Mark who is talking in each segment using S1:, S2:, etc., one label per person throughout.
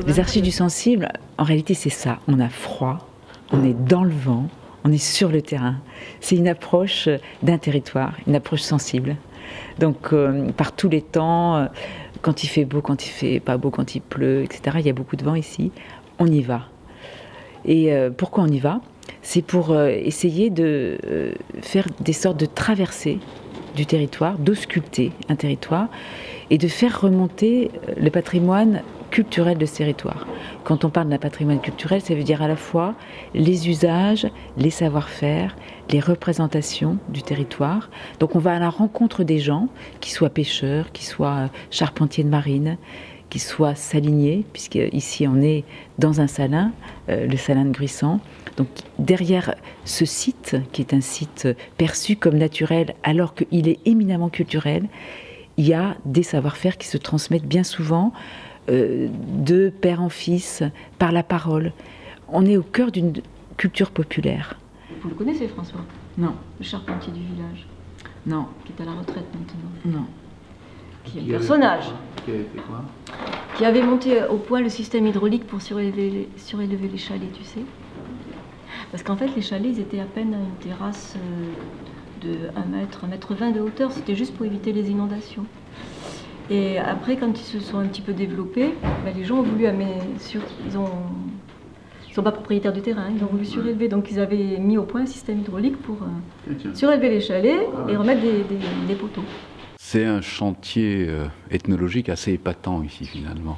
S1: Les archives du sensible, en réalité c'est ça, on a froid, on est dans le vent, on est sur le terrain. C'est une approche d'un territoire, une approche sensible. Donc par tous les temps, quand il fait beau, quand il fait pas beau, quand il pleut, etc., il y a beaucoup de vent ici, on y va. Et pourquoi on y va? C'est pour essayer de faire des sortes de traversées du territoire, d'ausculter un territoire et de faire remonter le patrimoine culturel de ce territoire. Quand on parle d'un patrimoine culturel, ça veut dire à la fois les usages, les savoir-faire, les représentations du territoire. Donc on va à la rencontre des gens, qui soient pêcheurs, qui soient charpentiers de marine, qui soient saliniers, puisqu'ici on est dans un salin, le salin de Gruissant. Donc derrière ce site, qui est un site perçu comme naturel alors qu'il est éminemment culturel, il y a des savoir-faire qui se transmettent bien souvent de père en fils, par la parole. On est au cœur d'une culture populaire.
S2: Vous le connaissez, François?
S1: Non.
S2: Le charpentier du village?
S1: Non.
S2: Qui est à la retraite maintenant?
S1: Non.
S2: Qui est un personnage.
S3: Qui avait fait quoi?
S2: Qui avait monté au point le système hydraulique pour surélever les chalets, tu sais. Parce qu'en fait, les chalets, ils étaient à peine à une terrasse de 1 mètre 20 de hauteur. C'était juste pour éviter les inondations. Et après, quand ils se sont un petit peu développés, ben, les gens ont voulu ils sont pas propriétaires du terrain, ils ont voulu surélever. Donc ils avaient mis au point un système hydraulique pour surélever les chalets et remettre des poteaux.
S3: C'est un chantier ethnologique assez épatant ici finalement,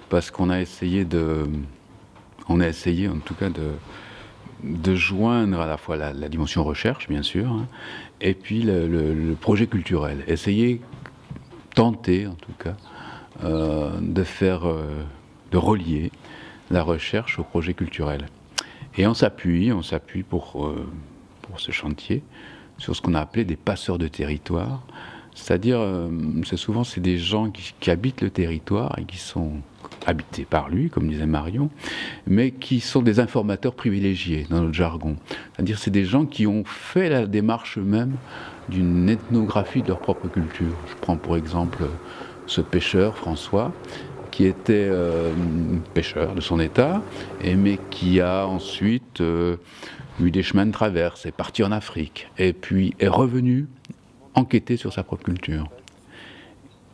S3: parce qu'on a essayé en tout cas de joindre à la fois la dimension recherche bien sûr, hein, et puis le projet culturel. Tenter en tout cas de relier la recherche au projet culturel. Et on s'appuie pour ce chantier sur ce qu'on a appelé des passeurs de territoire. C'est-à-dire, c'est des gens qui habitent le territoire et qui sont habités par lui, comme disait Marion, mais qui sont des informateurs privilégiés dans notre jargon. C'est-à-dire, c'est des gens qui ont fait la démarche eux-mêmes d'une ethnographie de leur propre culture. Je prends pour exemple ce pêcheur, François, qui était pêcheur de son état, mais qui a ensuite eu des chemins de traverse, est parti en Afrique, et puis est revenu enquêter sur sa propre culture.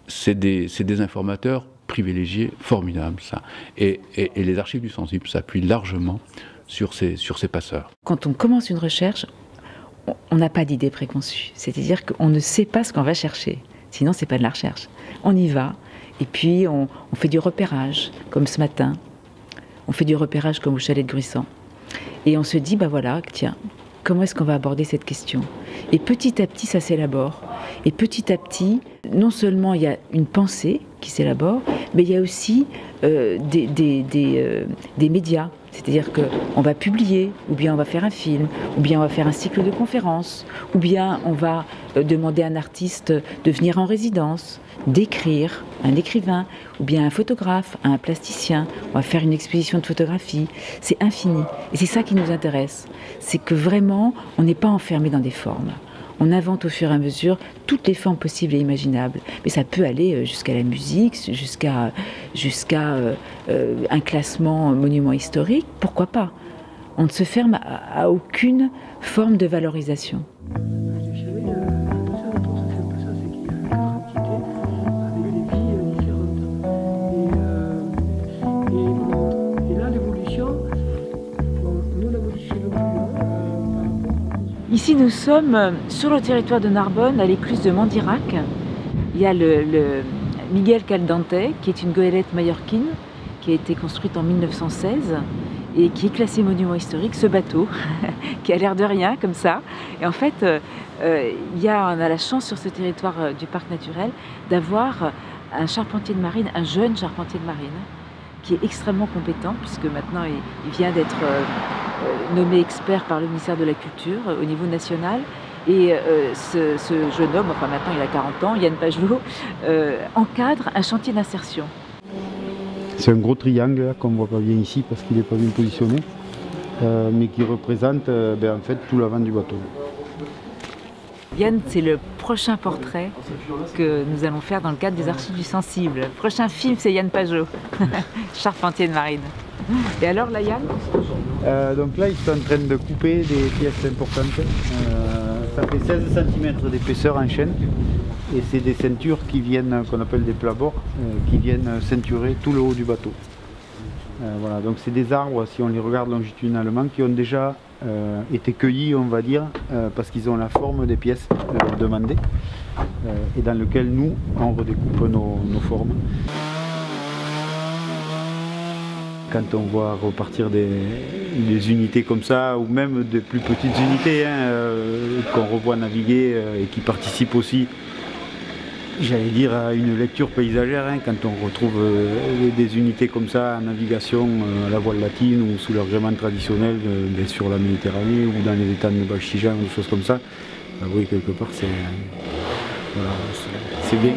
S3: C'est des informateurs privilégiés, formidables, ça. Et les archives du sensible s'appuient largement sur ces passeurs.
S1: Quand on commence une recherche, on n'a pas d'idée préconçue. C'est-à-dire qu'on ne sait pas ce qu'on va chercher. Sinon, c'est pas de la recherche. On y va, et puis on fait du repérage, comme ce matin. On fait du repérage comme au chalet de Gruissant. Et on se dit, bah voilà, tiens, comment est-ce qu'on va aborder cette question? Et petit à petit, ça s'élabore. Et petit à petit, non seulement il y a une pensée qui s'élabore, mais il y a aussi des médias. C'est-à-dire qu'on va publier, ou bien on va faire un film, ou bien on va faire un cycle de conférences, ou bien on va demander à un artiste de venir en résidence, d'écrire, un écrivain, ou bien un photographe, un plasticien. On va faire une exposition de photographie. C'est infini. Et c'est ça qui nous intéresse. C'est que vraiment, on n'est pas enfermé dans des formes. On invente au fur et à mesure toutes les formes possibles et imaginables. Mais ça peut aller jusqu'à la musique, jusqu'à un classement monument historique. Pourquoi pas? On ne se ferme à aucune forme de valorisation. Ici, nous sommes sur le territoire de Narbonne, à l'écluse de Mandirac. Il y a le Miguel Caldante, qui est une goélette mallorquine, qui a été construite en 1916 et qui est classée monument historique, ce bateau, qui a l'air de rien, comme ça. Et en fait, on a la chance sur ce territoire du parc naturel d'avoir un charpentier de marine, un jeune charpentier de marine, qui est extrêmement compétent, puisque maintenant il vient d'être nommé expert par le ministère de la Culture au niveau national. Et ce jeune homme, enfin maintenant il a 40 ans, Yann Pagelot, encadre un chantier d'insertion.
S4: C'est un gros triangle là, qu'on ne voit pas bien ici parce qu'il n'est pas bien positionné, mais qui représente en fait tout l'avant du bateau.
S1: Yann, c'est le prochain portrait que nous allons faire dans le cadre des Archives du Sensible. Le prochain film, c'est Yann Pajot, charpentier de marine. Et alors là, Yann?
S4: Donc là, ils sont en train de couper des pièces importantes. Ça fait 16 cm d'épaisseur en chaîne. Et c'est des ceintures qui viennent, qu'on appelle des plabords, qui viennent ceinturer tout le haut du bateau. Voilà, donc c'est des arbres, si on les regarde longitudinalement, qui ont déjà été cueillis, on va dire, parce qu'ils ont la forme des pièces demandées, et dans lequel nous, on redécoupe nos formes. Quand on voit repartir des unités comme ça, ou même des plus petites unités qu'on revoit naviguer et qui participent aussi, j'allais dire, à une lecture paysagère, quand on retrouve des unités comme ça en navigation à la voile latine ou sous leur gréement traditionnel sur la Méditerranée ou dans les étangs de Bachijan ou des choses comme ça, oui, quelque part c'est bien.